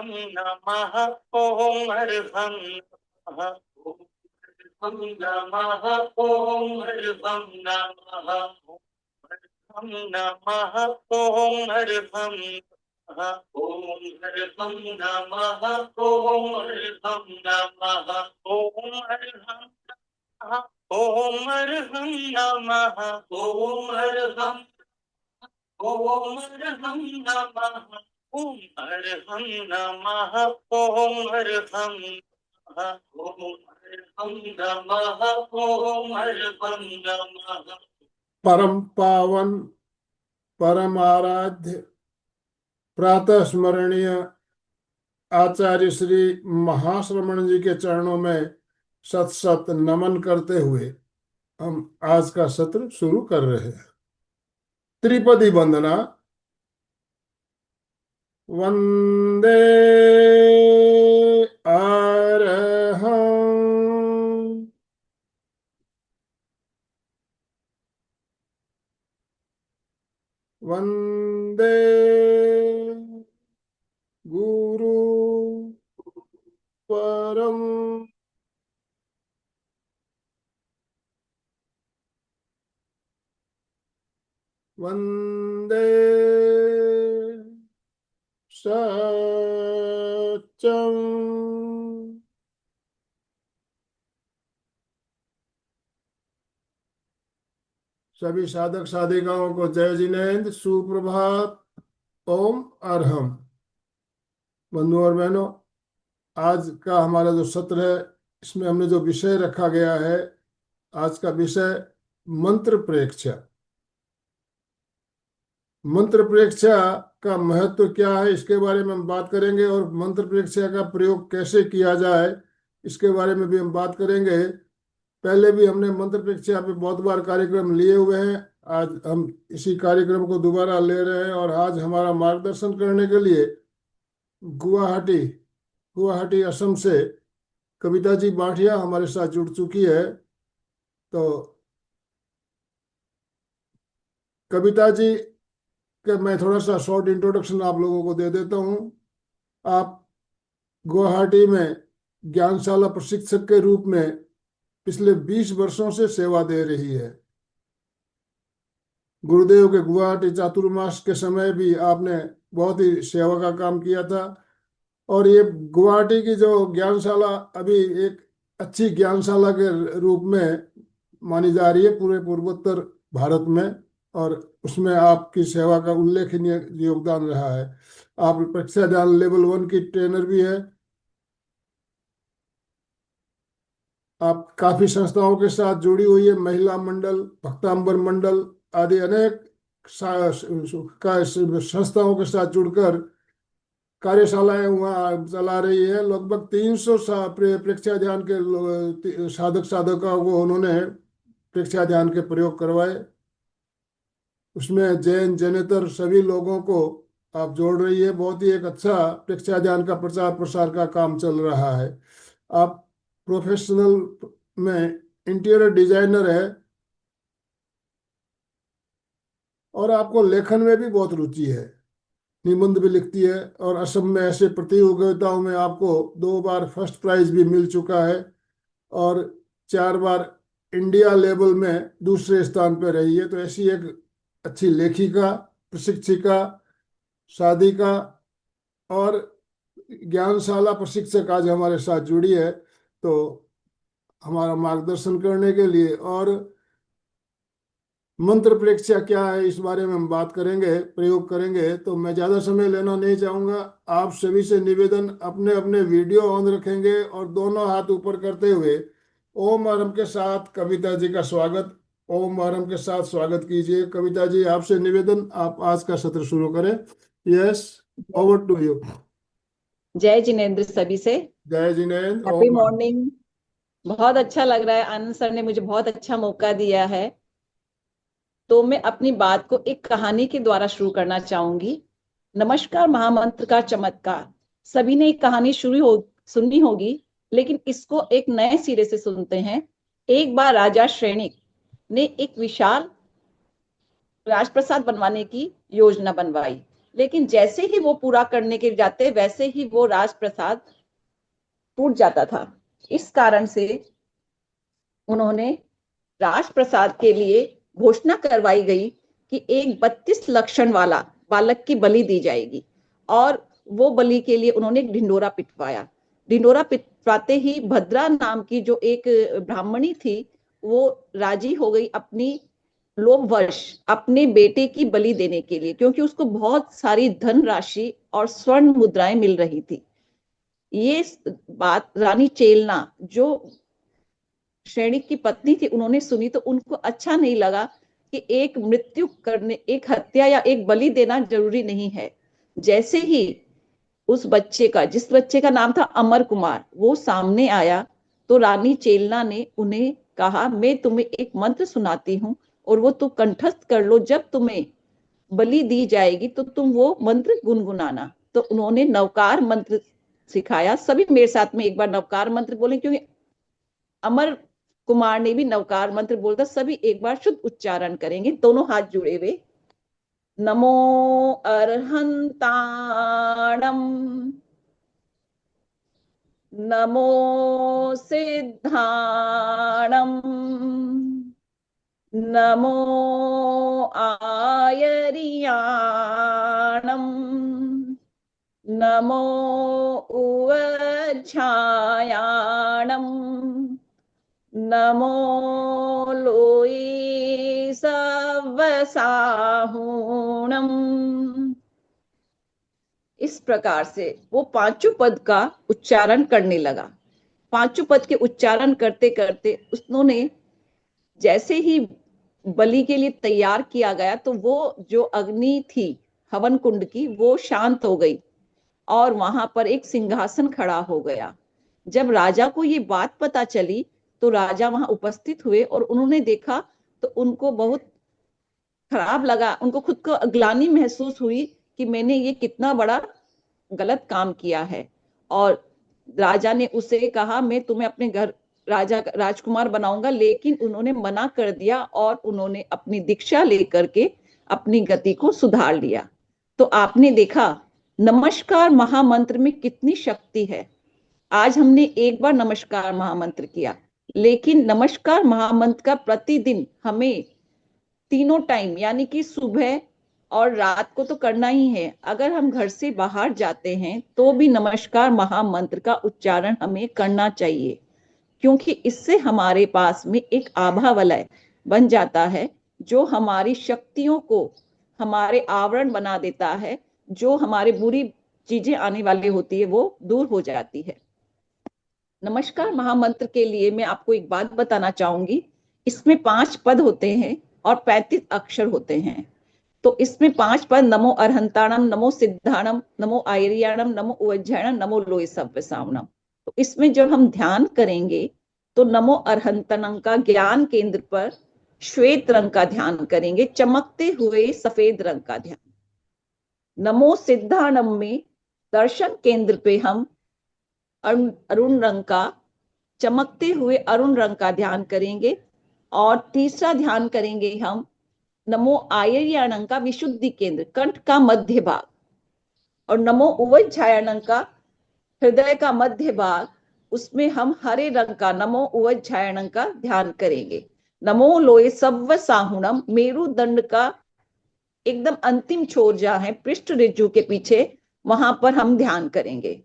नमः ओम अर्हं नमः ओम नमः ओम अर्हं नमः ओम नमः ओम अर्हं नमः ओम अर्हं नमः ओम अर्हं नमः ओम अर्हं नमः ओम अर्हं नमः ओम अर्हं ओम अर्हं नमः ओम अर्हं नमः ओम अर्हं नमः ओम अर्हं नमः ओम अर्हं नमः। परम पावन परम आराध्य प्रातः स्मरणीय आचार्य श्री महाश्रमण जी के चरणों में सत सत नमन करते हुए हम आज का सत्र शुरू कर रहे हैं। त्रिपदी वंदना। वंदे अर्हं वंदे गुरु परम वंदे सत्यम। सभी साधक साधिकाओं को जय जिनेन्द्र, सुप्रभात, ओम अर्हम। बंधुओं और बहनों, आज का हमारा जो सत्र है इसमें हमने जो विषय रखा गया है, आज का विषय मंत्र प्रेक्षा। मंत्र प्रेक्षा का महत्व क्या है इसके बारे में हम बात करेंगे, और मंत्र प्रेक्षा का प्रयोग कैसे किया जाए इसके बारे में भी हम बात करेंगे। पहले भी हमने मंत्र प्रेक्षा पे बहुत बार कार्यक्रम लिए हुए हैं, आज हम इसी कार्यक्रम को दोबारा ले रहे हैं। और आज हमारा मार्गदर्शन करने के लिए गुवाहाटी असम से कविता जी बाठिया हमारे साथ जुड़ चुकी है। तो कविता जी के मैं थोड़ा सा शॉर्ट इंट्रोडक्शन आप लोगों को दे देता हूँ। आप गुवाहाटी में ज्ञानशाला प्रशिक्षक के रूप में पिछले 20 वर्षों से सेवा दे रही है। गुरुदेव के गुवाहाटी चातुर्मास के समय भी आपने बहुत ही सेवा का काम किया था। और ये गुवाहाटी की जो ज्ञानशाला अभी एक अच्छी ज्ञानशाला के रूप में मानी जा रही है पूरे पूर्वोत्तर भारत में, और उसमें आपकी सेवा का उल्लेखनीय योगदान रहा है। आप परीक्षा ज्ञान लेवल 1 की ट्रेनर भी है। आप काफी संस्थाओं के साथ जुड़ी हुई है, महिला मंडल, भक्तांबर मंडल आदि अनेक संस्थाओं के साथ जुड़कर कार्यशालाएं वहाँ चला रही है। लगभग 300 प्रेक्षा ध्यान के साधक साधकों को उन्होंने प्रेक्षा ध्यान के प्रयोग करवाए। उसमें जैन जैनेतर सभी लोगों को आप जोड़ रही है। बहुत ही एक अच्छा प्रेक्षा ध्यान का प्रचार प्रसार का काम चल रहा है। आप प्रोफेशनल में इंटीरियर डिजाइनर है, और आपको लेखन में भी बहुत रुचि है, निबंध भी लिखती है। और असम में ऐसे प्रतियोगिताओं में आपको 2 बार फर्स्ट प्राइज भी मिल चुका है, और 4 बार इंडिया लेवल में दूसरे स्थान पर रही है। तो ऐसी एक अच्छी लेखिका, प्रशिक्षिका, साधिका और ज्ञानशाला प्रशिक्षक आज हमारे साथ जुड़ी है। तो हमारा मार्गदर्शन करने के लिए और मंत्र प्रेक्षा क्या है इस बारे में हम बात करेंगे, प्रयोग करेंगे। तो मैं ज़्यादा समय लेना नहीं चाहूँगा। आप सभी से निवेदन, अपने अपने वीडियो ऑन रखेंगे और दोनों हाथ ऊपर करते हुए ओम आरम के साथ कविता जी का स्वागत, ओम आरम के साथ स्वागत कीजिए। कविता जी, आपसे निवेदन, आप आज का सत्र शुरू करें। Yes, over to you. जय जिनेन्द्र सभी से। जय जिनेन्द्र। Happy morning. बहुत अच्छा लग रहा है, आनंद सर ने मुझे बहुत अच्छा मौका दिया है। तो मैं अपनी बात को एक कहानी के द्वारा शुरू करना चाहूंगी। नमस्कार महामंत्र का चमत्कार। सभी ने एक कहानी सुनी होगी, लेकिन इसको एक नए सिरे से सुनते हैं। एक बार राजा श्रेणिक ने एक विशाल राजप्रसाद बनवाने की योजना बनवाई, लेकिन जैसे ही वो पूरा करने के जाते वैसे ही वो राजप्रसाद टूट जाता था। इस कारण से उन्होंने राजप्रसाद के लिए घोषणा करवाई गई कि एक 32 लक्षण वाला बालक की बलि दी जाएगी। और वो बलि के लिए उन्होंने एक ढिंडोरा पिटवाया। ढिंडोरा पिटवाते ही भद्रा नाम की जो एक ब्राह्मणी थी वो राजी हो गई अपनी लोभवश अपने बेटे की बलि देने के लिए, क्योंकि उसको बहुत सारी धनराशि और स्वर्ण मुद्राएं मिल रही थी। ये बात रानी चेलना जो सैनिक की पत्नी थी उन्होंने सुनी, तो उनको अच्छा नहीं लगा कि एक मृत्यु करने, एक हत्या या एक बलि देना जरूरी नहीं है। जैसे ही उस बच्चे का, जिस बच्चे का नाम था अमर कुमार, वो सामने आया तो रानी चेलना ने उन्हें कहा मैं तुम्हें एक मंत्र सुनाती हूँ और वो तुम कंठस्थ कर लो, जब तुम्हें बलि दी जाएगी तो तुम वो मंत्र गुनगुनाना। तो उन्होंने नवकार मंत्र सिखाया। सभी मेरे साथ में एक बार नवकार मंत्र बोले, क्योंकि अमर कुमार ने भी नवकार मंत्र बोलता। सभी एक बार शुद्ध उच्चारण करेंगे, दोनों हाथ जुड़े हुए। नमो अर्हंताणम, नमो सिद्धाणम, नमो आयरियाणम, नमो उवच्छायाणम, नमो लोई सवसाहुणम। इस प्रकार से वो पांचों पद का उच्चारण करने लगा। पांचों पद के उच्चारण करते करते उन्होंने जैसे ही बलि के लिए तैयार किया गया तो वो जो अग्नि थी हवन कुंड की वो शांत हो गई और वहां पर एक सिंहासन खड़ा हो गया। जब राजा को ये बात पता चली तो राजा वहां उपस्थित हुए और उन्होंने देखा तो उनको बहुत खराब लगा। उनको खुद को ग्लानि महसूस हुई कि मैंने ये कितना बड़ा गलत काम किया है। और राजा ने उसे कहा मैं तुम्हें अपने घर राजा राजकुमार बनाऊंगा, लेकिन उन्होंने मना कर दिया और उन्होंने अपनी दीक्षा लेकर के अपनी गति को सुधार लिया। तो आपने देखा नमस्कार महामंत्र में कितनी शक्ति है। आज हमने एक बार नमस्कार महामंत्र किया, लेकिन नमस्कार महामंत्र का प्रतिदिन हमें तीनों टाइम यानी कि सुबह और रात को तो करना ही है। अगर हम घर से बाहर जाते हैं तो भी नमस्कार महामंत्र का उच्चारण हमें करना चाहिए, क्योंकि इससे हमारे पास में एक आभा वलय बन जाता है जो हमारी शक्तियों को हमारे आवरण बना देता है। जो हमारे बुरी चीजें आने वाली होती है वो दूर हो जाती है। नमस्कार महामंत्र के लिए मैं आपको एक बात बताना चाहूंगी। इसमें 5 पद होते हैं और 35 अक्षर होते हैं। तो इसमें 5 पद नमो अर्हंताणम, नमो सिद्धाणम, नमो आयरियाणम, नमो उवज्जायणम, नमो लोय सव्यसावनम। तो इसमें जब हम ध्यान करेंगे तो नमो अर्हंतनम का ज्ञान केंद्र पर श्वेत रंग का ध्यान करेंगे, चमकते हुए सफेद रंग का ध्यान। नमो सिद्धाणम में दर्शन केंद्र पे हम अरुण रंग का, चमकते हुए अरुण रंग का ध्यान करेंगे। और तीसरा ध्यान करेंगे हम नमो आयर्याणं का विशुद्धि केंद्र, कंठ का मध्य भाग। और नमो उवज्झायणं का हृदय का मध्य भाग, उसमें हम हरे रंग का नमो उवज्झायणं का ध्यान करेंगे। नमो लोय सव्व साहुणम, मेरुदंड का एकदम अंतिम छोर जहां है पृष्ठ ऋजु के पीछे, वहां पर हम ध्यान करेंगे।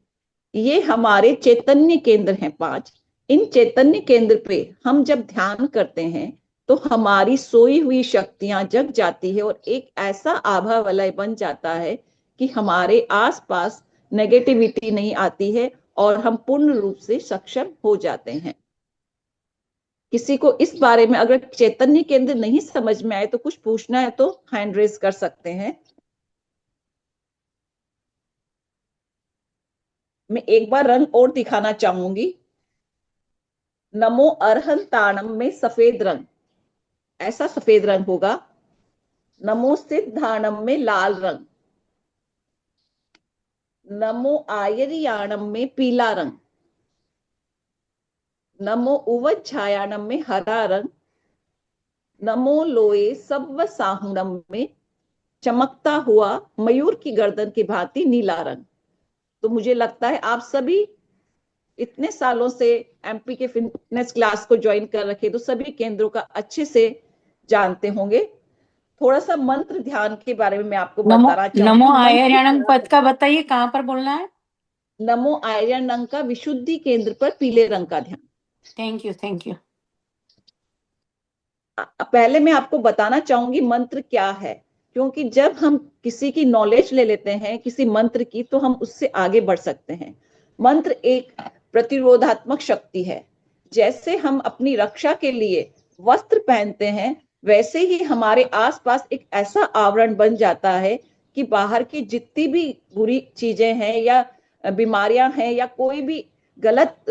ये हमारे चैतन्य केंद्र हैं 5। इन चैतन्य केंद्र पे हम जब ध्यान करते हैं तो हमारी सोई हुई शक्तियां जग जाती है और एक ऐसा आभा वलय बन जाता है कि हमारे आसपास नेगेटिविटी नहीं आती है और हम पूर्ण रूप से सक्षम हो जाते हैं। किसी को इस बारे में अगर चैतन्य केंद्र नहीं समझ में आए तो कुछ पूछना है तो हैंड रेज कर सकते हैं। मैं एक बार रंग और दिखाना चाहूंगी। नमो अर्हंताणम में सफेद रंग, ऐसा सफेद रंग होगा। नमो सिद्धाणम में लाल रंग, नमो आयरियाणम में पीला रंग, नमो उवज्झायाणम में हरा रंग, नमो लोए सव्व साहुणम में चमकता हुआ मयूर की गर्दन की भांति नीला रंग। तो मुझे लगता है आप सभी इतने सालों से एमपी के फिटनेस क्लास को ज्वाइन कर रखे, तो सभी केंद्रों का अच्छे से जानते होंगे। थोड़ा सा मंत्र ध्यान के बारे में मैं आपको नमो बताना चाहूंगी। नमो मंत्र आयरन क्या पद है? का बताइए, कहाँ पर बोलना है? नमो आयरन रंग का विशुद्धि केंद्र पर पीले रंग का ध्यान। Thank you, thank you. पहले मैं आपको बताना चाहूंगी मंत्र क्या है, क्योंकि जब हम किसी की नॉलेज ले लेते हैं किसी मंत्र की, तो हम उससे आगे बढ़ सकते हैं। मंत्र एक प्रतिरोधात्मक शक्ति है। जैसे हम अपनी रक्षा के लिए वस्त्र पहनते हैं, वैसे ही हमारे आसपास एक ऐसा आवरण बन जाता है कि बाहर की जितनी भी बुरी चीजें हैं या बीमारियां हैं या कोई भी गलत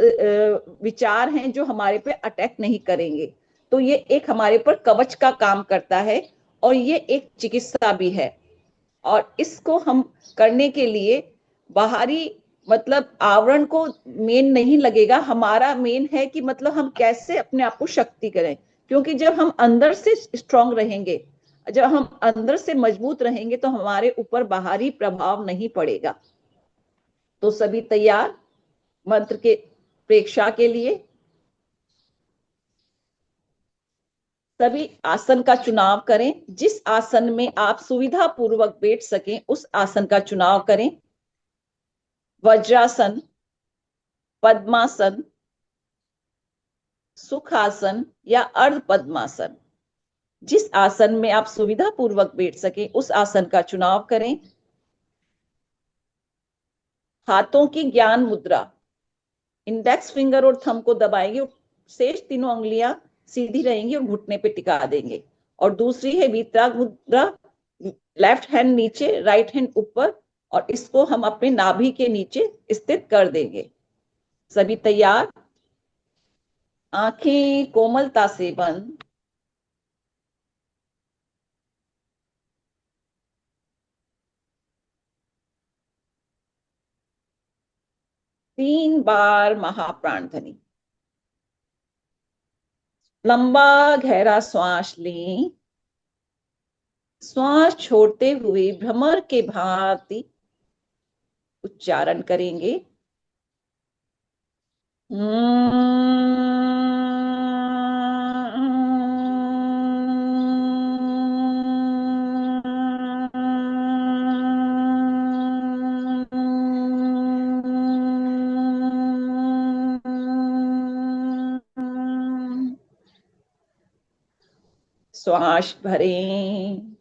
विचार हैं जो हमारे पे अटैक नहीं करेंगे। तो ये एक हमारे पर कवच का काम करता है और ये एक चिकित्सा भी है। और इसको हम करने के लिए बाहरी मतलब आवरण को मेन नहीं लगेगा, हमारा मेन है कि मतलब हम कैसे अपने आप को शक्ति करें। क्योंकि जब हम अंदर से स्ट्रांग रहेंगे, जब हम अंदर से मजबूत रहेंगे, तो हमारे ऊपर बाहरी प्रभाव नहीं पड़ेगा। तो सभी तैयार मंत्र के प्रेक्षा के लिए? सभी आसन का चुनाव करें। जिस आसन में आप सुविधा पूर्वक बैठ सकें उस आसन का चुनाव करें। वज्रासन, पद्मासन, सुखासन या अर्ध पद्मासन। जिस आसन में आप सुविधा पूर्वक बैठ सकें उस आसन का चुनाव करें। हाथों की ज्ञान मुद्रा, इंडेक्स फिंगर और थंब को दबाएंगे, शेष तीनों उंगलियां सीधी रहेंगी और घुटने पे टिका देंगे। और दूसरी है वीतराग मुद्रा, लेफ्ट हैंड नीचे राइट हैंड ऊपर, और इसको हम अपने नाभि के नीचे स्थित कर देंगे। सभी तैयार? आंखें कोमलता से बंद। तीन बार महाप्राण ध्वनि। लंबा गहरा श्वास लें। श्वास छोड़ते हुए भ्रमर के भांति उच्चारण करेंगे। श्वास भरें।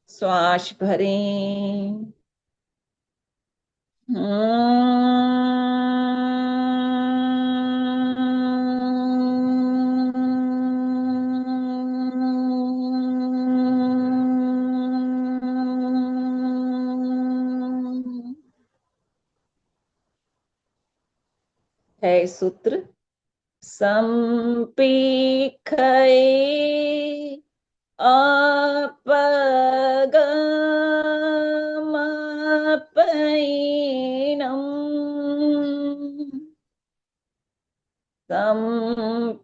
श्वास भरें। है सूत्र संपेखये अपगमपैनम्। संपेखये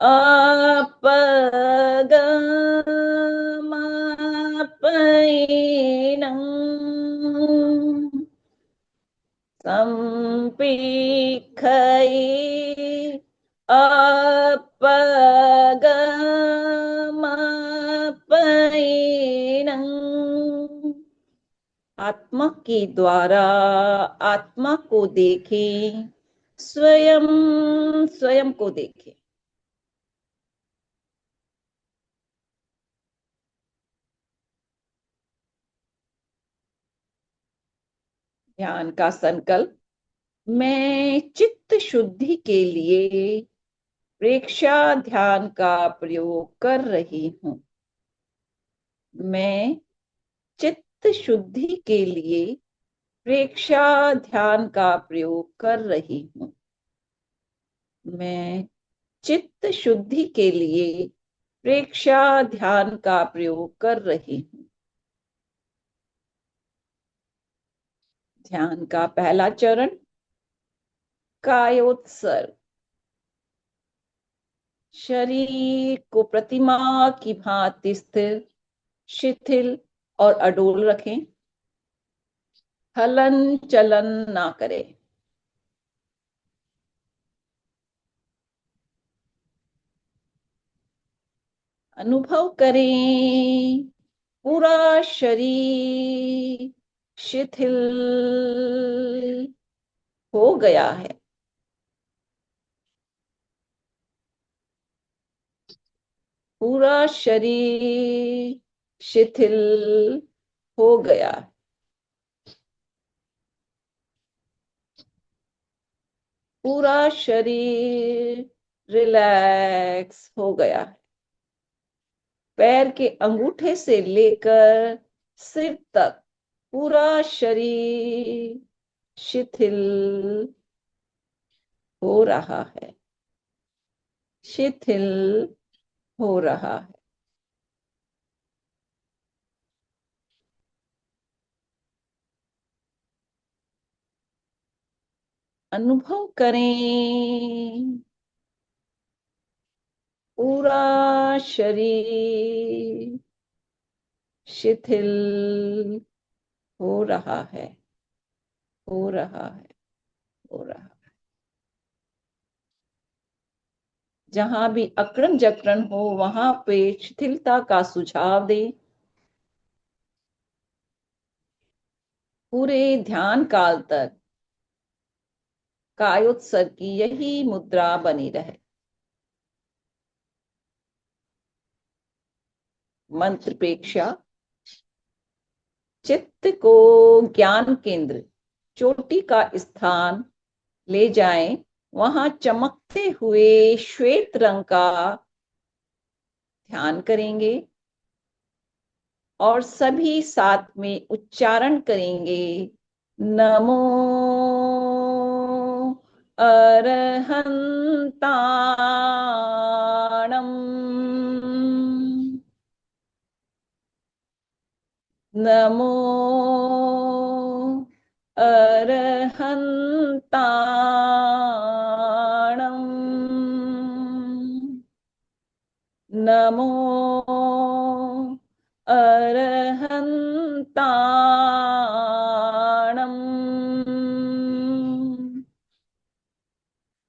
अपगमपैनम्। संपेखये अपगमपैनम्। आत्मा के द्वारा आत्मा को देखें, स्वयं स्वयं को देखें। ध्यान का संकल्प। मैं चित्त शुद्धि के लिए प्रेक्षा ध्यान का प्रयोग कर रही हूँ। मैं चित्त शुद्धि के लिए प्रेक्षा ध्यान का प्रयोग कर रही हूँ। मैं चित्त शुद्धि के लिए प्रेक्षा ध्यान का प्रयोग कर रही हूं। ध्यान का पहला चरण कायोत्सर्ग। शरीर को प्रतिमा की भांति स्थिर, शिथिल और अडोल रखें। हलन चलन ना करें। अनुभव करें पूरा शरीर शिथिल हो गया है। पूरा शरीर शिथिल हो गया है। पूरा शरीर रिलैक्स हो गया है। पैर के अंगूठे से लेकर सिर तक पूरा शरीर शिथिल हो रहा है। शिथिल हो रहा है। अनुभव करें पूरा शरीर शिथिल हो रहा है। हो रहा है। हो रहा है। जहां भी अकड़न जकड़न हो वहां पे शिथिलता का सुझाव दें। पूरे ध्यान काल तक कायोत्सर्ग की यही मुद्रा बनी रहे। मंत्र प्रेक्षा। चित्त को ज्ञान केंद्र चोटी का स्थान ले जाएं। वहां चमकते हुए श्वेत रंग का ध्यान करेंगे और सभी साथ में उच्चारण करेंगे। नमो अरहंताणम। नमो अरहंताणम। नमो अरहंताणम।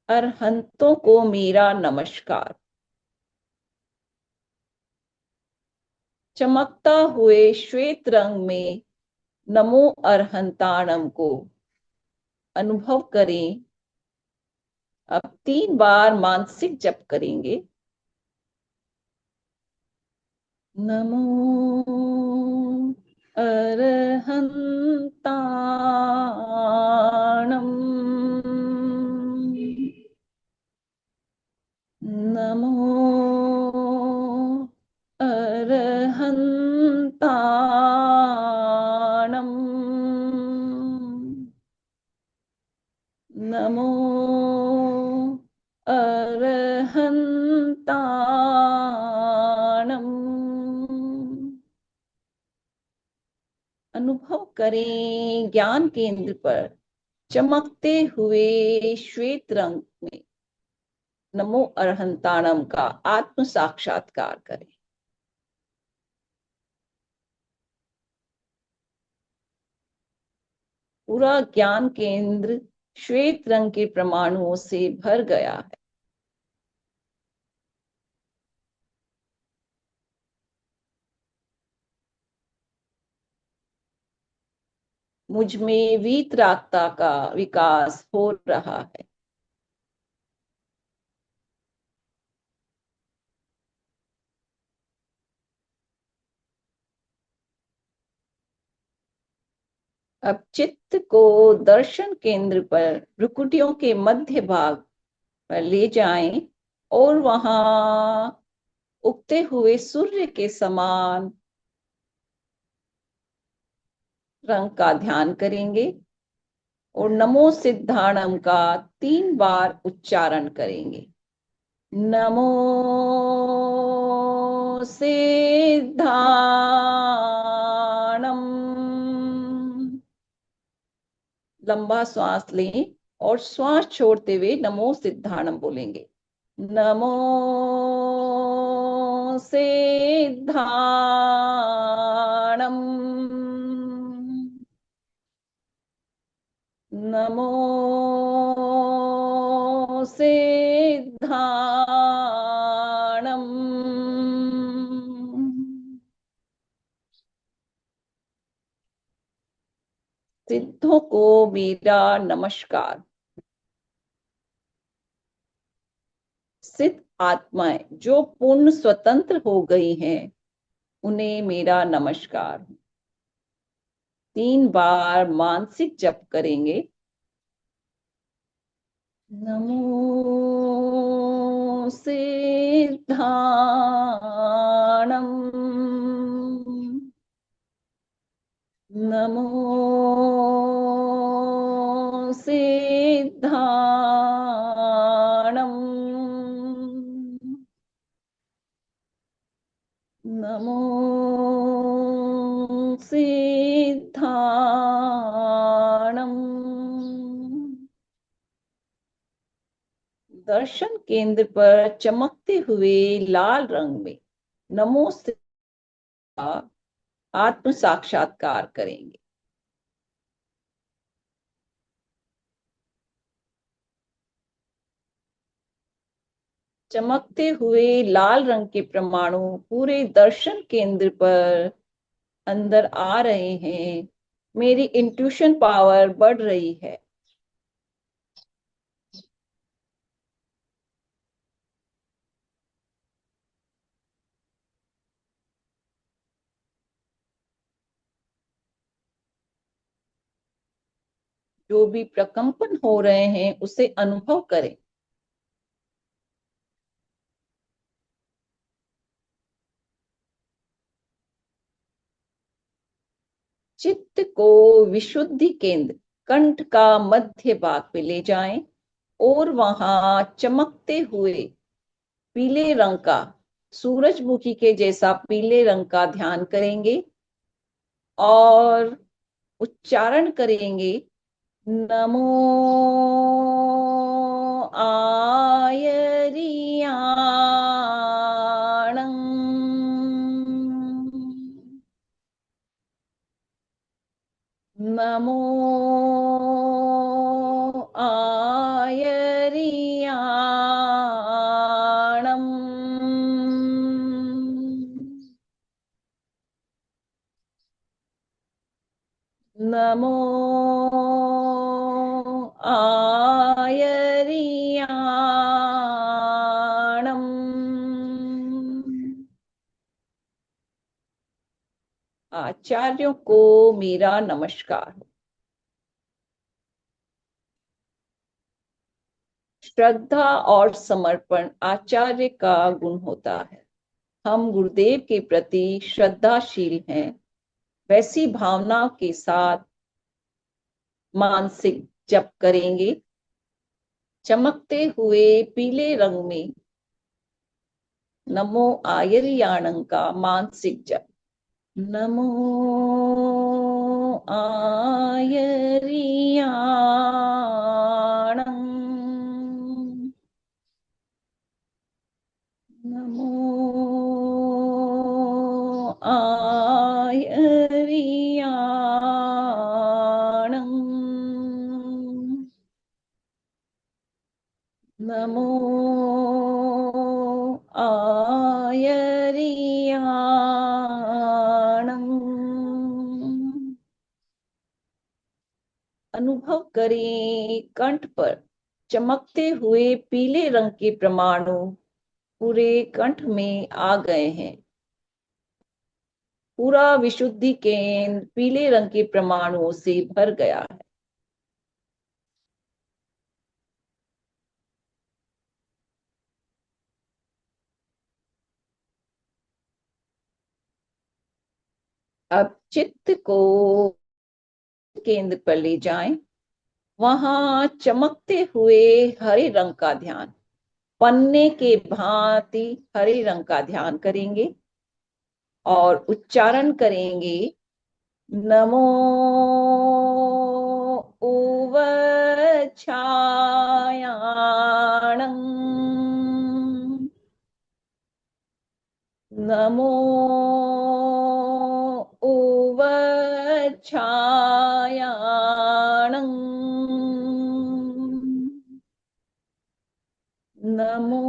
अरहंतों को मेरा नमस्कार। चमकता हुए श्वेत रंग में नमो अरहंताणम को अनुभव करें। अब 3 बार मानसिक जप करेंगे। नमो अरहंताणम। नमो अरहंताणम। नमो अरहंताणम। अनुभव करें ज्ञान केंद्र पर चमकते हुए श्वेत रंग में नमो अरहंताणम का आत्म साक्षात्कार करें। पूरा ज्ञान केंद्र श्वेत रंग के परमाणुओं से भर गया है। मुझ में वीतरागता का विकास हो रहा है। अब चित्त को दर्शन केंद्र पर भ्रुकुटियों के मध्य भाग पर ले जाएं और वहां उगते हुए सूर्य के समान रंग का ध्यान करेंगे और नमो सिद्धाणम का 3 बार उच्चारण करेंगे। नमो सिद्धाणम। लंबा श्वास लें और श्वास छोड़ते हुए नमो सिद्धाणम बोलेंगे। नमो सिद्धाणम। नमो सिद्धाणम। सिद्धों को मेरा नमस्कार। सिद्ध आत्माएं जो पूर्ण स्वतंत्र हो गई हैं, उन्हें मेरा नमस्कार। 3 बार मानसिक जप करेंगे। नमो सिद्धाणम। नमो सिद्धाणम। नमो सिद्धाणम। दर्शन केंद्र पर चमकते हुए लाल रंग में नमो सिद्धा आत्म साक्षात्कार करेंगे। चमकते हुए लाल रंग के परमाणु पूरे दर्शन केंद्र पर अंदर आ रहे हैं। मेरी इंट्यूशन पावर बढ़ रही है। जो भी प्रकंपन हो रहे हैं उसे अनुभव करें। चित्त को विशुद्धि केंद्र कंठ का मध्य भाग पे ले जाएं और वहां चमकते हुए पीले रंग का, सूरजमुखी के जैसा पीले रंग का ध्यान करेंगे और उच्चारण करेंगे। नमो आयरियाणं। नमो आयरियाणं। नमो आयरियाणं। आचार्यों को मेरा नमस्कार। श्रद्धा और समर्पण आचार्य का गुण होता है। हम गुरुदेव के प्रति श्रद्धाशील हैं। वैसी भावना के साथ मानसिक जप करेंगे। चमकते हुए पीले रंग में नमो आयरियाणं का मानसिक जप। नमो आयरियाणं। नमो आयरियाणं। नमो आयरियाणं। अनुभव करें कंठ पर चमकते हुए पीले रंग के परमाणु पूरे कंठ में आ गए हैं। पूरा विशुद्धि केंद्र पीले रंग के परमाणुओं से भर गया है। अब चित्त को केंद्र पर ले जाएं। वहां चमकते हुए हरे रंग का ध्यान। पन्ने के भांति हरे रंग का ध्यान करेंगे और उच्चारण करेंगे नमो उवछायाणं नमो उवछायाणं नमो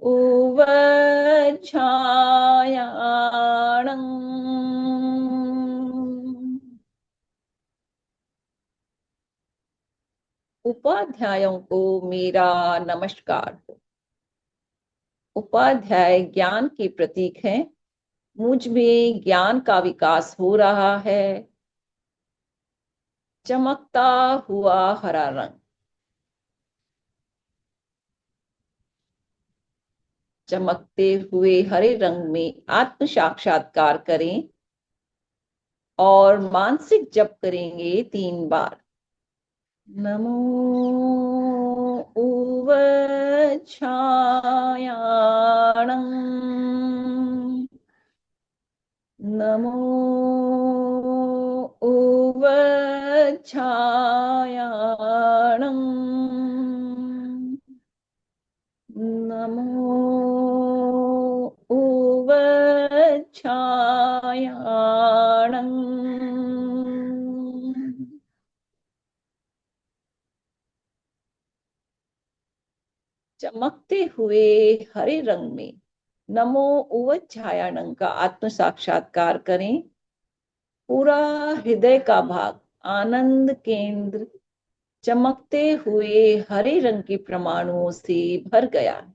उवछायाणं उपाध्यायों को मेरा नमस्कार। उपाध्याय ज्ञान के प्रतीक हैं। मुझ में ज्ञान का विकास हो रहा है। चमकता हुआ हरा रंग, चमकते हुए हरे रंग में आत्म साक्षात्कार करें और मानसिक जप करेंगे 3 बार। नमो उवछायाणं नमो उवछायाणं नमो उवछायाणं चमकते हुए हरे रंग में नमो उवछायाणं का आत्म साक्षात्कार करें। पूरा हृदय का भाग आनंद केंद्र चमकते हुए हरे रंग के परमाणुओं से भर गया।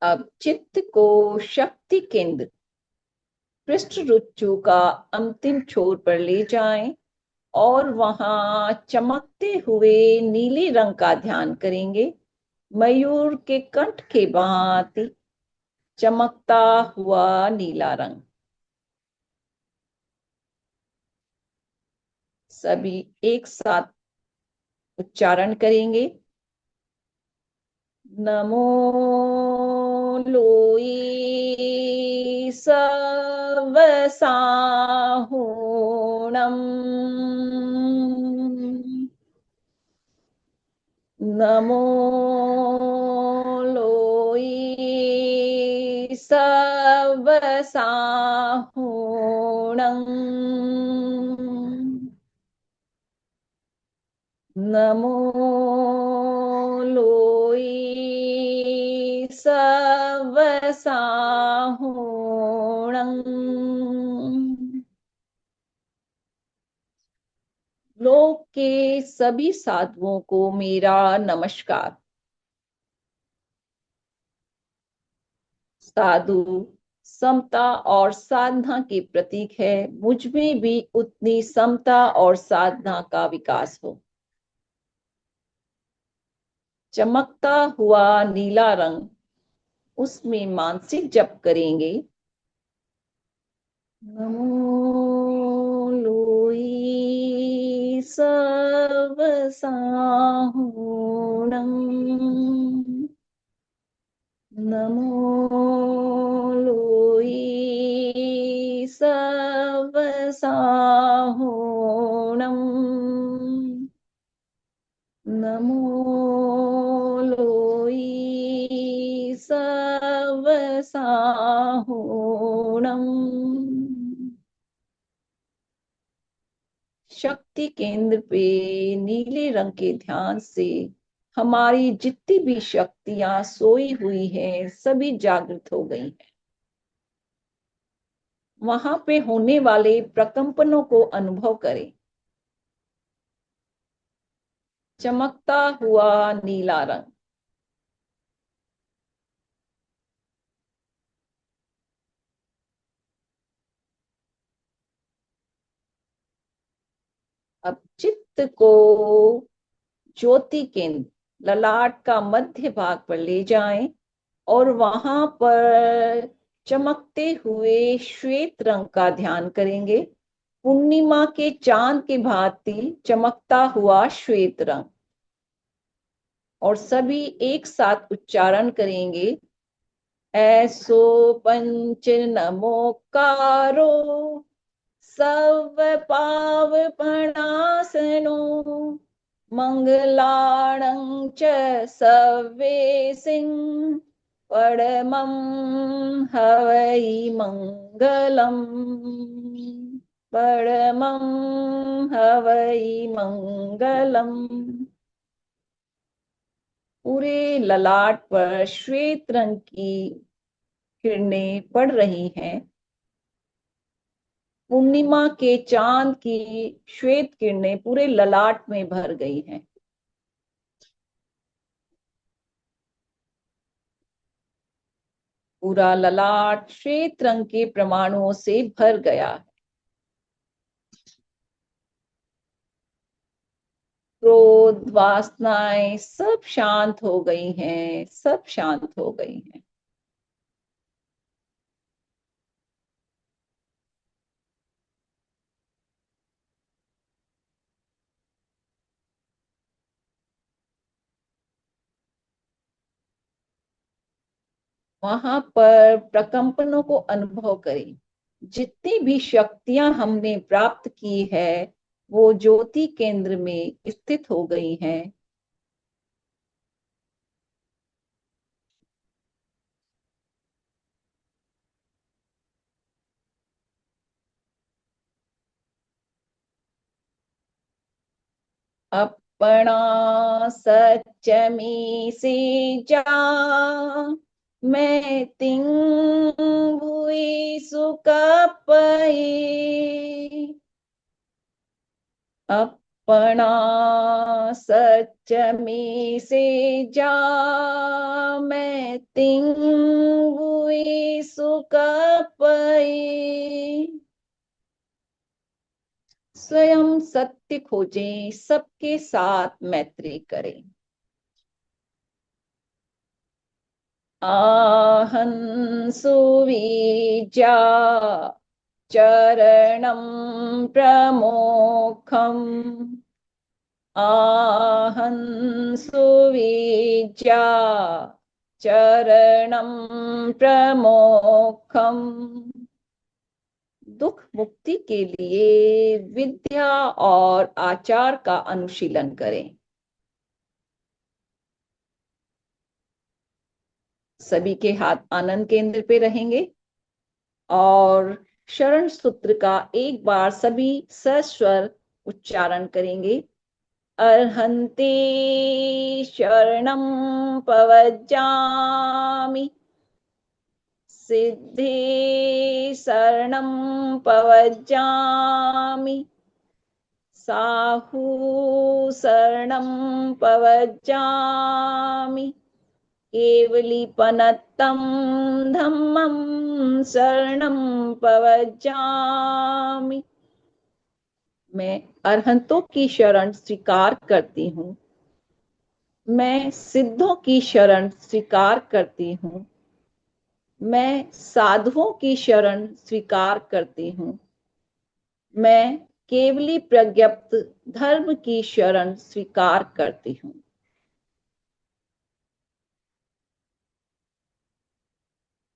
अब चित्त को शक्ति केंद्र पृष्ठ रुच्चु का अंतिम छोर पर ले जाएं और वहां चमकते हुए नीले रंग का ध्यान करेंगे। मयूर के कंठ के भांति चमकता हुआ नीला रंग। सभी एक साथ उच्चारण करेंगे। नमो लोई सवसाहुणम् नमो लोई सवसाहुणम् नमो लोई सवसाहुणम् लोक के सभी साधुओं को मेरा नमस्कार। साधु समता और साधना के प्रतीक है। मुझ में भी उतनी समता और साधना का विकास हो। चमकता हुआ नीला रंग, उसमें मानसिक जप करेंगे। नमो लोई सवसाहुणम् नमो लोई सवसाहुणम् नमो लोई सवसाहुणम् शक्ति केंद्र पे नीले रंग के ध्यान से हमारी जितनी भी शक्तियां सोई हुई हैं सभी जागृत हो गई हैं। वहां पे होने वाले प्रकंपनों को अनुभव करें। चमकता हुआ नीला रंग, अब चित्त को ज्योति केंद्र ललाट का मध्य भाग पर ले जाएं और वहां पर चमकते हुए श्वेत रंग का ध्यान करेंगे। पूर्णिमा के चांद की भांति चमकता हुआ श्वेत रंग। और सभी एक साथ उच्चारण करेंगे, ऐसो पंच नमोकारो सव पावपणासनो मंगलाणं च सव्येसिं परमं हवै मंगलम्। परमं हवै मंगलम्। पूरे ललाट पर श्वेत रंग की किरणें पड़ रही हैं। पूर्णिमा के चांद की श्वेत किरणें पूरे ललाट में भर गई हैं। पूरा ललाट श्वेत रंग के परमाणुओं से भर गया है। क्रोध वासनाएं सब शांत हो गई हैं, सब शांत हो गई हैं। वहां पर प्रकंपनों को अनुभव करें। जितनी भी शक्तियां हमने प्राप्त की है वो ज्योति केंद्र में स्थित हो गई हैं। अपना सच में से जा मैं तिंग हुई सुख पई। अपना सच में से जा मैं तिंग हुई सुख पई। स्वयं सत्य खोजें, सबके साथ मैत्री करें। आहं सुविजा चरणं प्रमुखम्। आहं सुविजा चरणं प्रमुखम्। दुख मुक्ति के लिए विद्या और आचार का अनुशीलन करें। सभी के हाथ आनंद केंद्र पे रहेंगे और शरण सूत्र का एक बार सभी सस्वर उच्चारण करेंगे। अर्हन्ते शरणं पवज्जामि सिद्धे शरणं पवज्जामि साहू शरणं पवज्जामि केवलीपनत्तं धम्मं शरणं पवज्जामि। मैं अरहंतों की शरण स्वीकार करती हूँ। मैं सिद्धों की शरण स्वीकार करती हूँ। मैं साधुओं की शरण स्वीकार करती हूँ। मैं केवली प्रज्ञप्त धर्म की शरण स्वीकार करती हूँ।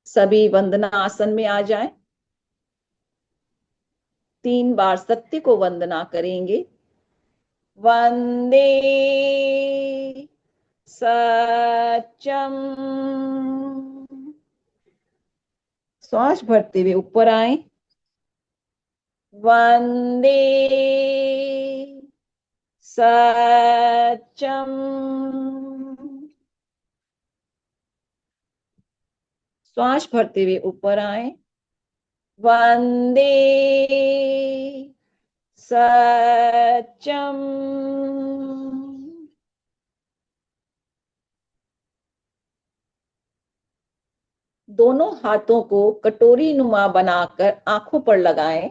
सभी वंदना आसन में आ जाएं। 3 बार सत्य को वंदना करेंगे। वंदे सत्यम। श्वास भरते हुए ऊपर आए। वंदे सत्यम। श्वास भरते हुए ऊपर आए। वंदे सत्यम। दोनों हाथों को कटोरी नुमा बनाकर आंखों पर लगाएं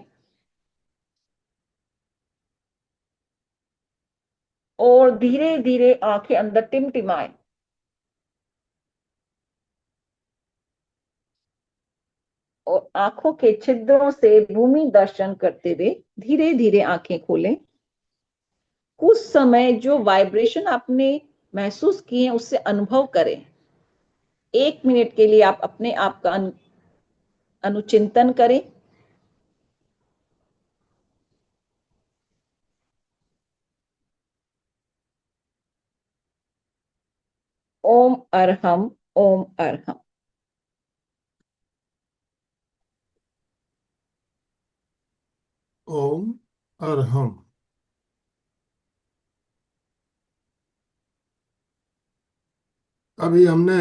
और धीरे धीरे आंखें अंदर टिमटिमाएं। और आंखों के छिद्रों से भूमि दर्शन करते हुए धीरे धीरे आंखें खोलें। कुछ समय जो वाइब्रेशन आपने महसूस किए उससे अनुभव करें। 1 मिनट के लिए आप अपने आप का अनुचिंतन करें। ओम अरहम, ओम अरहम। ओम अरहम। अभी हमने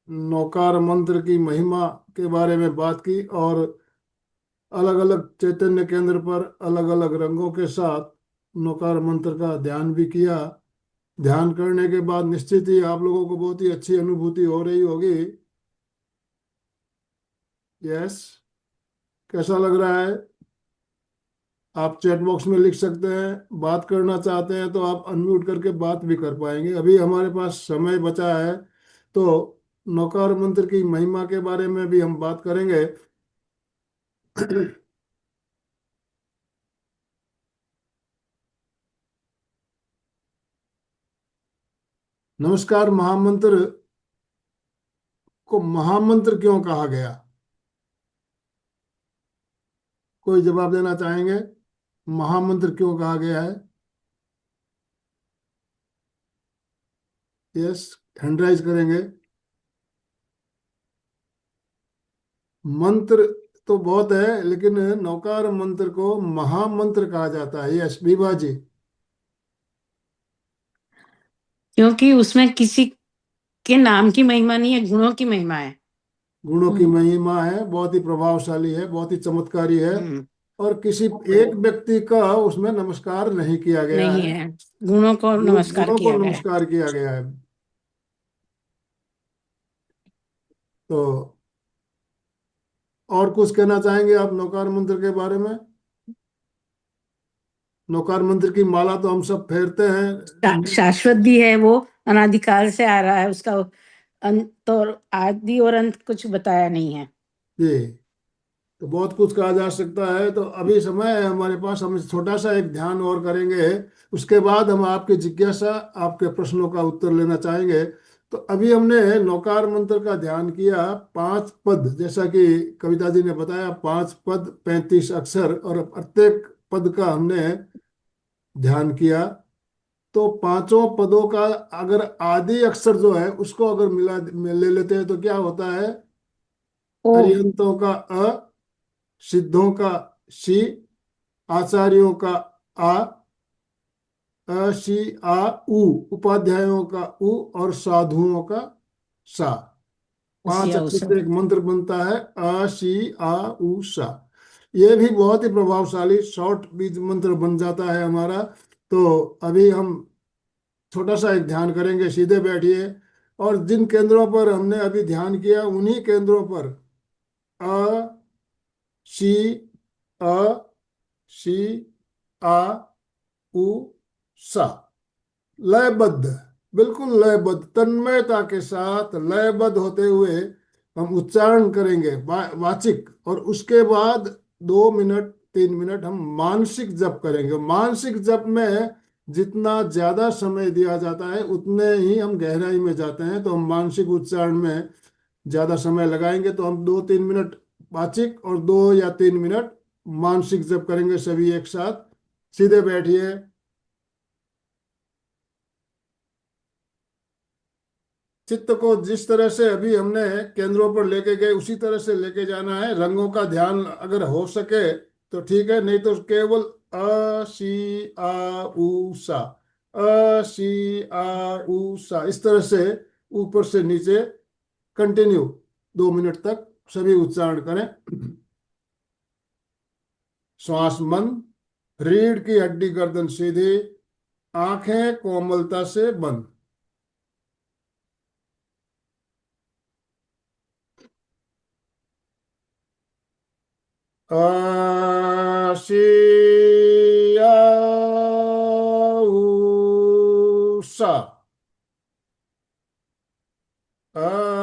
नौकार मंत्र की महिमा के बारे में बात की और अलग अलग चैतन्य केंद्र पर अलग अलग रंगों के साथ नौकार मंत्र का ध्यान भी किया। ध्यान करने के बाद निश्चित ही आप लोगों को बहुत ही अच्छी अनुभूति हो रही होगी। यस, कैसा लग रहा है? आप चैट बॉक्स में लिख सकते हैं। बात करना चाहते हैं तो आप अनम्यूट करके बात भी कर पाएंगे। अभी हमारे पास समय बचा है तो नौकार मंत्र की महिमा के बारे में भी हम बात करेंगे। नमस्कार। महामंत्र को महामंत्र क्यों कहा गया? कोई जवाब देना चाहेंगे? महामंत्र क्यों कहा गया है? यस, हैंड राइज करेंगे। मंत्र तो बहुत है लेकिन नौकार मंत्र को महामंत्र कहा जाता है। यस, विभा जी। क्योंकि उसमें किसी के नाम की महिमा नहीं है, गुणों की महिमा है। गुणों की महिमा है, बहुत ही प्रभावशाली है, बहुत ही चमत्कारी है। और किसी एक व्यक्ति का उसमें नमस्कार नहीं किया गया नहीं है, है, गुणों को नमस्कार गुणों को किया गया है। नमस्कार किया गया है। तो और कुछ कहना चाहेंगे आप नौकार मंत्र के बारे में? नौकार मंत्र की माला तो हम सब फेरते हैं। शाश्वत भी है, वो अनादिकाल से आ रहा है, उसका अंत और आदि और अंत कुछ बताया नहीं है। जी, तो बहुत कुछ कहा जा सकता है। तो अभी समय है हमारे पास, हम छोटा सा एक ध्यान और करेंगे। उसके बाद हम आपकी जिज्ञासा, आपके प्रश्नों का उत्तर लेना चाहेंगे। तो अभी हमने नौकार मंत्र का ध्यान किया। 5 पद, जैसा कि कविता जी ने बताया, 5 पद 35 अक्षर, और प्रत्येक पद का हमने ध्यान किया। तो पांचों पदों का अगर आदि अक्षर जो है उसको अगर ले लेते हैं तो क्या होता है? ओम। अरिहंतों का अ, सिद्धों का सी, आचार्यों का आ, सी आ उ, उपाध्यायों का उ, और साधुओं का सा। 5 अक्षर उसे से एक मंत्र बनता है, अ सी आ उ सा। ये भी बहुत ही प्रभावशाली शॉर्ट बीज मंत्र बन जाता है हमारा। तो अभी हम छोटा सा एक ध्यान करेंगे। सीधे बैठिए और जिन केंद्रों पर हमने अभी ध्यान किया उन्हीं केंद्रों पर अ सी, अ सी, आ उ सा, लयबद्ध, बिल्कुल लयबद्ध, तन्मयता के साथ लयबद्ध होते हुए हम उच्चारण करेंगे वाचिक। और उसके बाद 2 मिनट 3 मिनट हम मानसिक जप करेंगे। मानसिक जप में जितना ज्यादा समय दिया जाता है उतने ही हम गहराई में जाते हैं। तो हम मानसिक उच्चारण में ज्यादा समय लगाएंगे। तो हम 2-3 मिनट वाचिक और 2 या 3 मिनट मानसिक जप करेंगे सभी एक साथ। सीधे बैठिए। चित्त को जिस तरह से अभी हमने केंद्रों पर लेके गए उसी तरह से लेके जाना है। रंगों का ध्यान अगर हो सके तो ठीक है, नहीं तो केवल अ सी आ उ सा, अ सी आ उ सा, इस तरह से ऊपर से नीचे कंटिन्यू 2 मिनट तक सभी उच्चारण करें। श्वास बंद, रीढ़ की हड्डी गर्दन सीधी, आंखें कोमलता से बंद। आशियाउषा, आशियाउषा।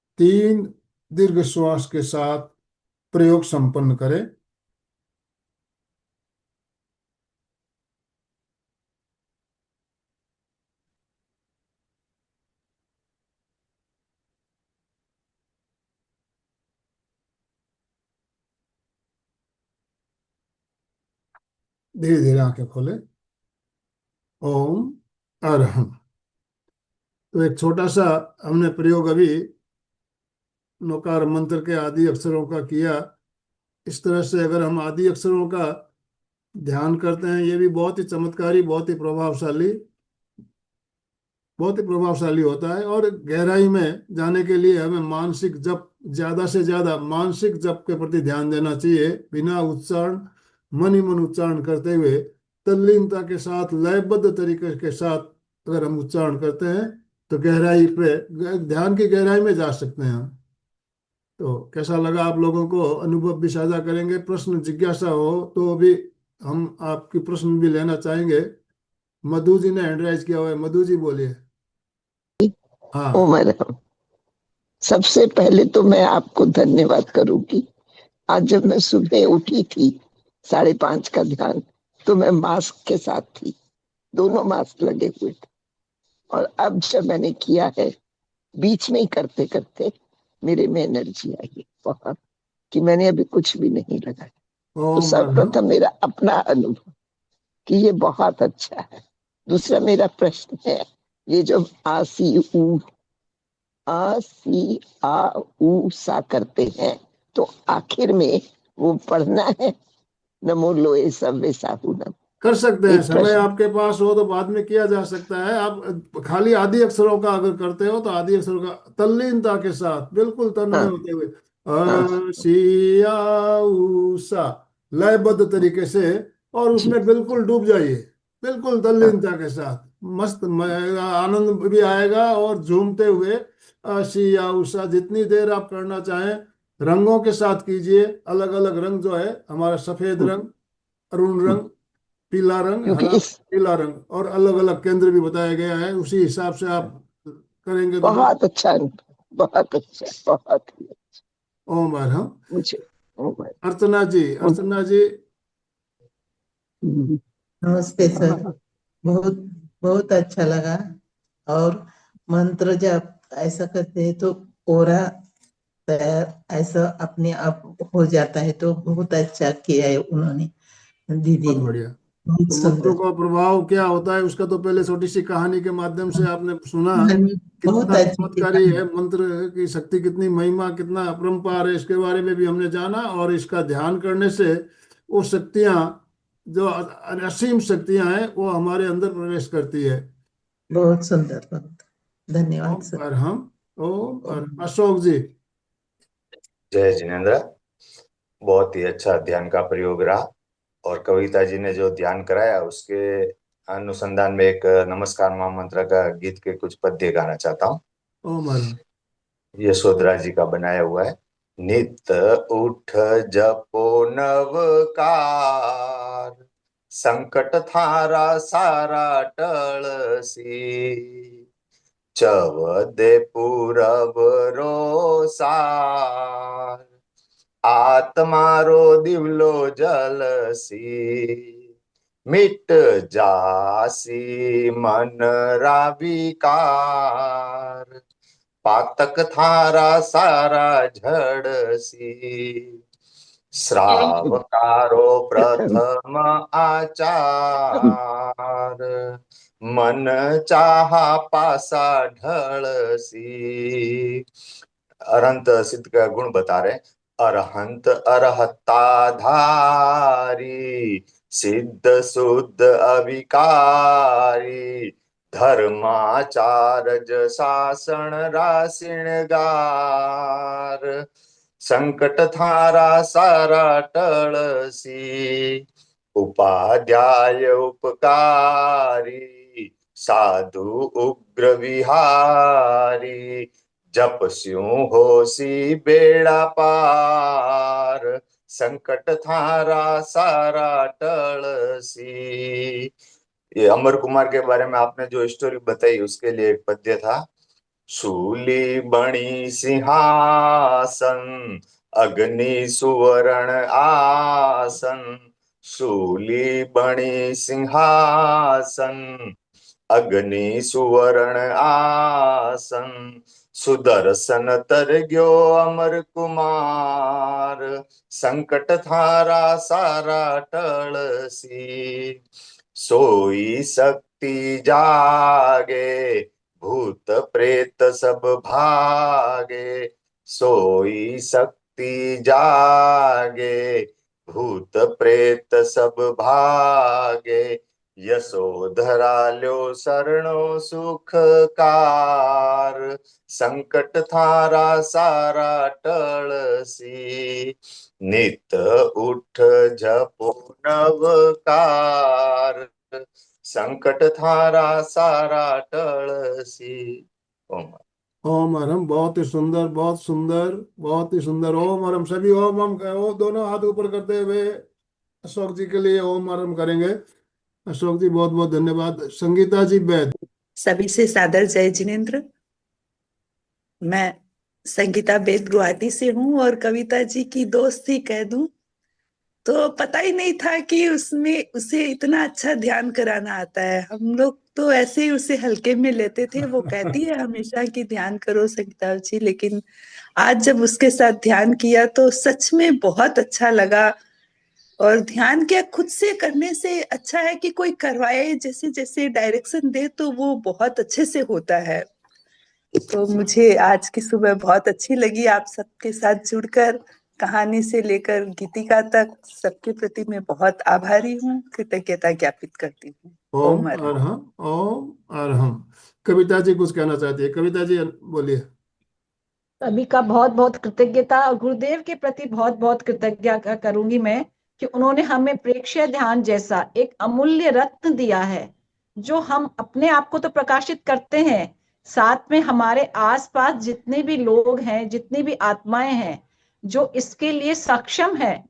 3 दीर्घ श्वास के साथ प्रयोग संपन्न करें। धीरे धीरे आंखें खोलें। ओम अरहम। तो एक छोटा सा हमने प्रयोग अभी नौकार मंत्र के आदि अक्षरों का किया। इस तरह से अगर हम आदि अक्षरों का ध्यान करते हैं, ये भी बहुत ही चमत्कारी, बहुत ही प्रभावशाली होता है। और गहराई में जाने के लिए हमें मानसिक जप, ज्यादा से ज्यादा मानसिक जप के प्रति ध्यान देना चाहिए। बिना उच्चारण, मन ही मन उच्चारण करते हुए तल्लीनता के साथ, लयबद्ध तरीके के साथ अगर हम उच्चारण करते हैं तो गहराई पे, ध्यान की गहराई में जा सकते हैं हम। तो कैसा लगा आप लोगों को? अनुभव भी साझा करेंगे। प्रश्न जिज्ञासा हो तो भी हम आपकी प्रश्न भी लेना चाहेंगे। मधु जी ने हैंड राइज किया हुआ है, मधु जी बोलिए। हाँ। उमर, सबसे पहले तो मैं आपको धन्यवाद करूंगी। आज जब मैं सुबह उठी थी 5:30 का ध्यान, तो मैं मास्क के साथ थी, दोनों मास्क लगे हुए थे। और अब जब मैंने किया है, बीच में ही करते करते मेरे में एनर्जी आई है बहुत, कि मैंने अभी कुछ भी नहीं लगाया। तो ओम अरहम। सर्वप्रथम मेरा अपना अनुभव कि ये बहुत अच्छा है। दूसरा मेरा प्रश्न है, ये जो आ सी ऊ, आ सी आ ऊ सा करते हैं, तो आखिर में वो पढ़ना है नमो लोए सव्वे साहूनम। कर सकते हैं, एक समय प्रश्न। आपके पास हो तो बाद में किया जा सकता है। आप खाली आदि अक्षरों का अगर करते हो तो आदि अक्षरों का तल्लीनता के साथ, बिल्कुल तन्मय हाँ होते हुए, हाँ सी आ ऊ सा, लयबद्ध तरीके से, और जी उसमें बिल्कुल डूब जाइए, बिल्कुल हाँ तल्लीनता के साथ। मस्त आनंद भी आएगा। और झूमते हुए सी या उषा जितनी देर आप करना चाहें, रंगों के साथ कीजिए। अलग अलग रंग जो है, हमारा सफेद रंग, अरुण रंग, पीला रंग, क्योंकि हरा, इस पीला रंग, और अलग अलग केंद्र भी बताया गया है। उसी हिसाब से आप करेंगे तो बहुत। बहुत अच्छा अनुभव, बहुत अच्छा, बहुत ही ओम हम। मुझे उमर, अर्चना जी, मुझे अर्चना जी। नमस्ते सर। हाँ, बहुत बहुत अच्छा लगा। और मंत्र जब ऐसा करते हैं तो ओरा तैयार ऐसा अपने आप हो जाता है, तो बहुत अच्छा किया है उन्होंने, दीदी बहुत ने। बढ़िया। बहुत तो मंत्रों सुंदर। का प्रभाव क्या होता है उसका तो पहले छोटी सी कहानी के माध्यम से आपने सुना। बहुत कितना अच्छी चमत्कारी किताब है। है मंत्र की शक्ति, कितनी महिमा, कितना अपरंपार है, इसके बारे में भी हमने जाना। और इसका ध्यान करने से वो शक्तियां, जो असीम शक्तियां हैं, वो हमारे अंदर प्रवेश करती है। बहुत सुंदर, बहुत धन्यवाद ओम सर। पर हम, ओम पर अशोक जी। जय जिनेन्द्र। बहुत ही अच्छा ध्यान का प्रयोग रहा। और कविता जी ने जो ध्यान कराया उसके अनुसंधान में एक नमस्कार महामंत्र का गीत के कुछ पद्य गाना चाहता हूँ। ओम पर हम। यशोधरा जी का बनाया हुआ है। नित उठ जपो नवकार, संकट थारा सारा टळसी, चवदे पूरब रो सार, आत्मारो दिवलो जलसी, मिट जासी मन राविकार, पातक थारा सारा झड़सी, श्रावकारो प्रथम आचार, मन चाहा पासा ढळसी। अरंत सिद्ध का गुण बता रहे। अरहंत अरहत्ता धारी, सिद्ध शुद्ध अविकारी, धर्माचारज शासन रासिणगार, संकट थारा सारा टळसी, उपाध्याय उपकारी, साधु उग्र विहारी, जप स्यों होसी बेड़ा पार, संकट थारा सारा टळसी। ये अमर कुमार के बारे में आपने जो स्टोरी बताई उसके लिए एक पद्य था। शूली बणी सिंहासन, अग्नि सुवर्ण आसन। शूली बणी सिंहासन, अग्नि सुवर्ण आसन। सुदर्शन तरग्यो अमर कुमार, संकट थारा सारा टळसी। सोई शक्ति जागे, भूत प्रेत सब भागे। सोई शक्ति जागे, भूत प्रेत सब भागे। यशोधरा ल्यो शरणो सुखकार, संकट थारा सारा टळसी। नित उठ जपो नवकार, संकट थारा सारा टळसी। ओम। ओम हरम, बहुत ही सुंदर, बहुत सुंदर, बहुत ही सुंदर। ओम हरम, सभी ओम हम वो दोनों हाथ ऊपर करते हुए अशोक जी के लिए ओम हरम करेंगे। अशोक जी बहुत बहुत धन्यवाद। संगीता जी बैद। सभी से सादर जय जिनेन्द्र। मैं संगीता बेद गुवाहाटी से हूँ और कविता जी की दोस्त ही कह दूं तो पता ही नहीं था कि उसमें उसे इतना अच्छा ध्यान कराना आता है। हम लोग तो ऐसे ही उसे हल्के में लेते थे। वो कहती है हमेशा कि ध्यान करो संगीता जी, लेकिन आज जब उसके साथ ध्यान किया तो सच में बहुत अच्छा लगा। और ध्यान क्या खुद से करने से अच्छा है कि कोई करवाए, जैसे जैसे डायरेक्शन दे तो वो बहुत अच्छे से होता है। तो मुझे आज की सुबह बहुत अच्छी लगी आप सबके साथ जुड़कर। कहानी से लेकर गीतिका तक सबके प्रति मैं बहुत आभारी हूँ, कृतज्ञता ज्ञापित करती हूँ। ओम ओम हर अरहम, ओम अरहम। कविता जी कुछ कहना चाहती है, कविता जी बोलिए। सभी का बहुत बहुत कृतज्ञता और गुरुदेव के प्रति बहुत बहुत कृतज्ञता करूंगी मैं कि उन्होंने हमें प्रेक्षय ध्यान जैसा एक अमूल्य रत्न दिया है, जो हम अपने आप को तो प्रकाशित करते हैं, साथ में हमारे आसपास जितने भी लोग हैं, जितनी भी आत्माएं हैं जो इसके लिए सक्षम है,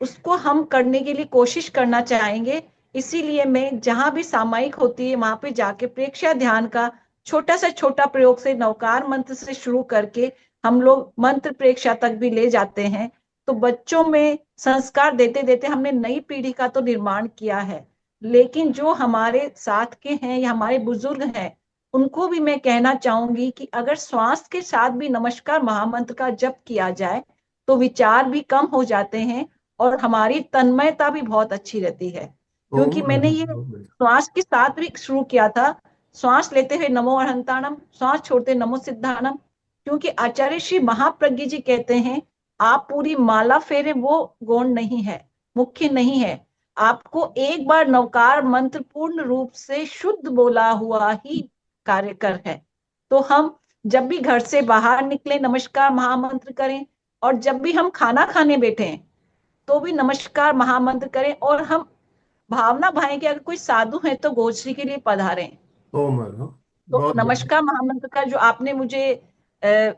उसको हम करने के लिए कोशिश करना चाहेंगे। इसीलिए मैं जहां भी सामायिक होती है वहां पे जाके प्रेक्षया ध्यान का छोटा से छोटा प्रयोग से नवकार मंत्र से शुरू करके हम लोग मंत्र प्रेक्षा तक भी ले जाते हैं। तो बच्चों में संस्कार देते देते हमने नई पीढ़ी का तो निर्माण किया है, लेकिन जो हमारे साथ के हैं या हमारे बुजुर्ग हैं उनको भी मैं कहना चाहूंगी कि अगर श्वास के साथ भी नमस्कार महामंत्र का जप किया जाए तो विचार भी कम हो जाते हैं और हमारी तन्मयता भी बहुत अच्छी रहती है। क्योंकि ओम मैंने अरहम, ये बहुत बढ़िया। श्वास के साथ भी शुरू किया था, श्वास लेते हुए नमो अरहंताणम, श्वास छोड़ते नमो सिद्धाणम। क्योंकि आचार्य श्री महाप्रज्ञ जी कहते हैं आप पूरी माला फेरे वो गौण नहीं है, मुख्य नहीं है, आपको एक बार नवकार मंत्र पूर्ण रूप से शुद्ध बोला हुआ ही कार्यकर है। तो हम जब भी घर से बाहर निकले नमस्कार महामंत्र करें, और जब भी हम खाना खाने बैठे तो भी नमस्कार महामंत्र करें, और हम भावना भाएं कि अगर कोई साधु है तो गोश्री के लिए पधारें। ओम अरहम, तो बहुत बढ़िया। नमस्कार महामंत्र का जो आपने मुझे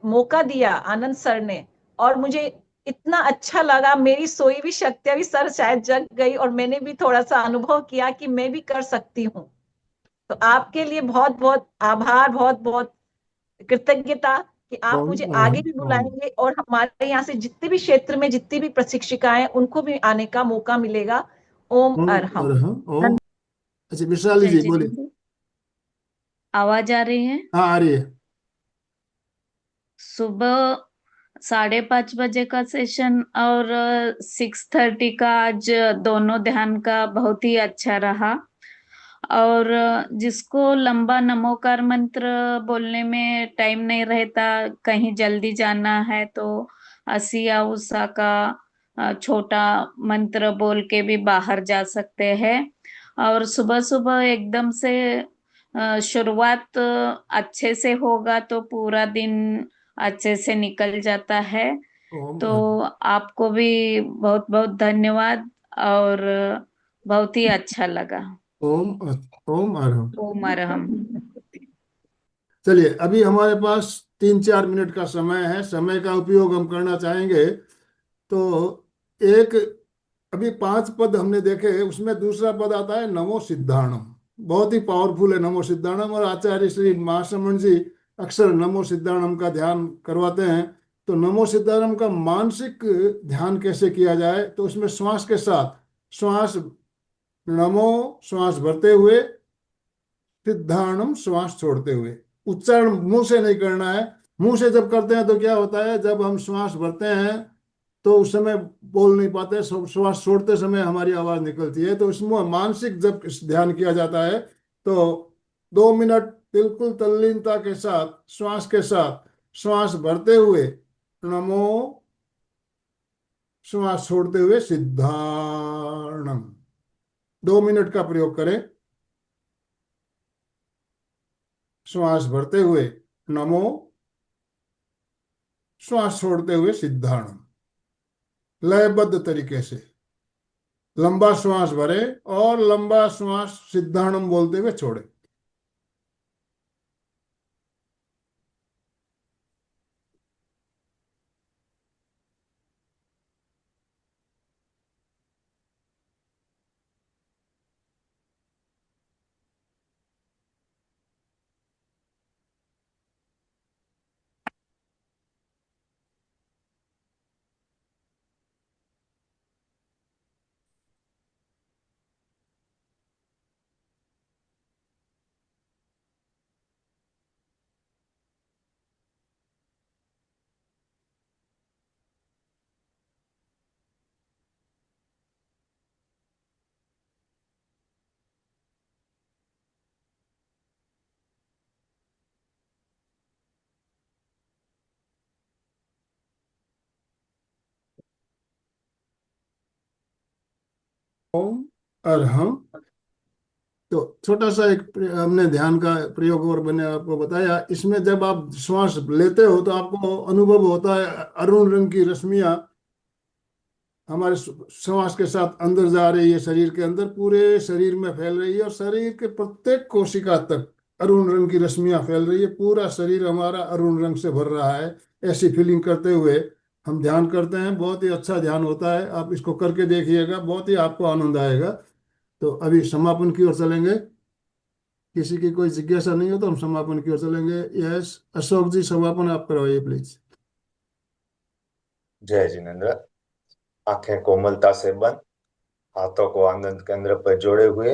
मौका दिया आनंद सर ने, और मुझे इतना अच्छा लगा, मेरी सोई हुई शक्तियां भी सर शायद जग गई और मैंने भी थोड़ा सा अनुभव किया कि मैं भी कर सकती हूँ। तो आपके लिए बहुत बहुत आभार, बहुत बहुत कृतज्ञता कि आप ओम मुझे आगे अरहम, भी ओम बुलाएंगे और हमारे यहाँ से जितने भी क्षेत्र में जितनी भी प्रशिक्षिकाएं उनको भी आने का मौका मिलेगा। ओम ओम अरहम। अरहम, ओम। अच्छा, विशाली जय जी बोलिए। जिनेन्द्र। आवाज आ रही है? हाँ, आ रही है। सुबह 5:30 बजे का सेशन और 6:30 का आज दोनों ध्यान का बहुत ही अच्छा रहा। और जिसको लंबा नमोकार मंत्र बोलने में टाइम नहीं रहता, कहीं जल्दी जाना है तो असिया उषा का छोटा मंत्र बोल के भी बाहर जा सकते हैं। और सुबह सुबह एकदम से शुरुआत अच्छे से होगा तो पूरा दिन अच्छे से निकल जाता है। ओम तो अरहम, आपको भी बहुत बहुत धन्यवाद और बहुत ही अच्छा लगा। ओम ओम अरहम। ओम अरहम। चलिए, अभी हमारे पास 3-4 मिनट का समय है, समय का उपयोग हम करना चाहेंगे। तो एक, अभी 5 पद हमने देखे, उसमें दूसरा पद आता है नमो सिद्धाणम। बहुत ही पावरफुल है नमो सिद्धाणम, और आचार्य श्री महासमण जी अक्सर नमो सिद्धाणम का ध्यान करवाते हैं, तो नमो सिद्धाणम का मानसिक ध्यान कैसे किया जाए, तो उसमें श्वास के साथ श्वास नमो श्वास भरते हुए, सिद्धाणम श्वास छोड़ते हुए, उच्चारण मुंह से नहीं करना है। मुंह से जब करते हैं तो क्या होता है, जब हम श्वास भरते हैं तो उस समय बोल नहीं पाते, श्वास छोड़ते समय हमारी आवाज निकलती है। तो इसमें मानसिक जब ध्यान किया जाता है तो 2 मिनट बिल्कुल तल्लीनता के साथ श्वास के साथ श्वास भरते हुए नमो, श्वास छोड़ते हुए सिद्धाणम, 2 मिनट का प्रयोग करें। श्वास भरते हुए नमो, श्वास छोड़ते हुए सिद्धाणम, लयबद्ध तरीके से लंबा श्वास भरे और लंबा श्वास सिद्धाणम बोलते हुए छोड़े। ओम अरहम। तो छोटा सा एक हमने ध्यान का प्रयोग और मैंने आपको बताया। इसमें जब आप श्वास लेते हो तो आपको अनुभव होता है अरुण रंग की रश्मियां हमारे श्वास के साथ अंदर जा रही है, शरीर के अंदर पूरे शरीर में फैल रही है और शरीर के प्रत्येक कोशिका तक अरुण रंग की रश्मियां फैल रही है। पूरा शरीर हमारा अरुण रंग से भर रहा है। ऐसी फीलिंग करते हुए हम ध्यान करते हैं। बहुत ही अच्छा ध्यान होता है, आप इसको करके देखिएगा, बहुत ही आपको आनंद आएगा। तो अभी समापन की ओर चलेंगे। किसी की कोई जिज्ञासा नहीं हो तो हम समापन की ओर चलेंगे। यस अशोक जी, समापन आप करवाइए प्लीज। जय जिनेन्द्र। आंखें कोमलता से बंद, हाथों को आनंद केंद्र पर जोड़े हुए,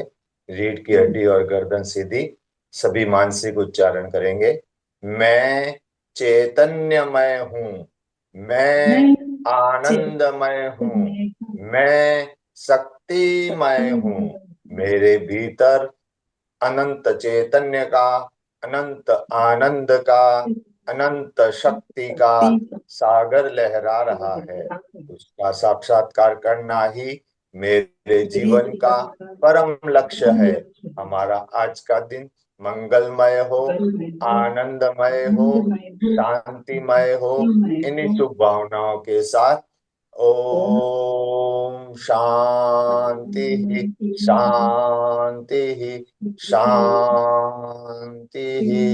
रीढ़ की हड्डी और गर्दन सीधी, सभी मानसिक उच्चारण करेंगे। मैं चैतन्यमय हूँ, मैं आनंदमय हूँ, मैं शक्तिमय हूँ। मेरे भीतर अनंत चैतन्य का, अनंत आनंद का, अनंत शक्ति का सागर लहरा रहा है। उसका साक्षात्कार करना ही मेरे जीवन का परम लक्ष्य है। हमारा आज का दिन मंगलमय हो, आनंदमय हो, शांतिमय हो। इन्हीं शुभ भावनाओं के साथ ओम शांति ही शांति ही शांति ही।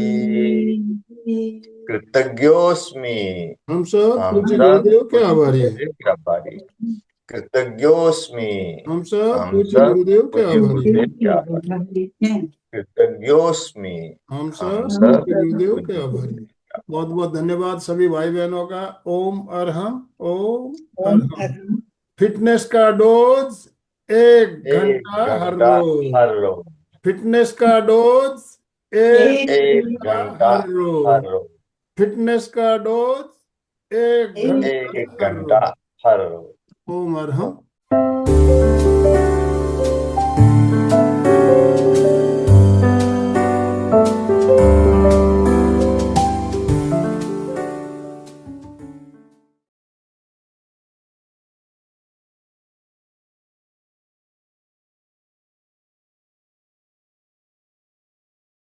कृतज्ञोस्मि, हम सब हम पूज्य सब गुरुदेव के आभारी हैं। गुरुदेव के आभारी। कृतज्ञोस्मि, हम सब हम पूज्य सब गुरुदेव के पूज्य आभारी हैं। गुरुदेव के आभारी। कृतज्ञोस्मि, हम हम सब सब पूज्य गुरुदेव के पूज्य आभारी गुरुदेव हैं। के आभारी। बहुत बहुत धन्यवाद सभी भाई बहनों का। ओम अरहम, ओम ओम अरहम। फिटनेस का डोज 1 घंटा एक हर घंटा रोज। हर रोज, फिटनेस का डोज 1 एक घंटा घंटा हर रोज। हर रोज, फिटनेस का डोज 1 घंटा एक हर घंटा रोज। हर रोज। ओम अरहम।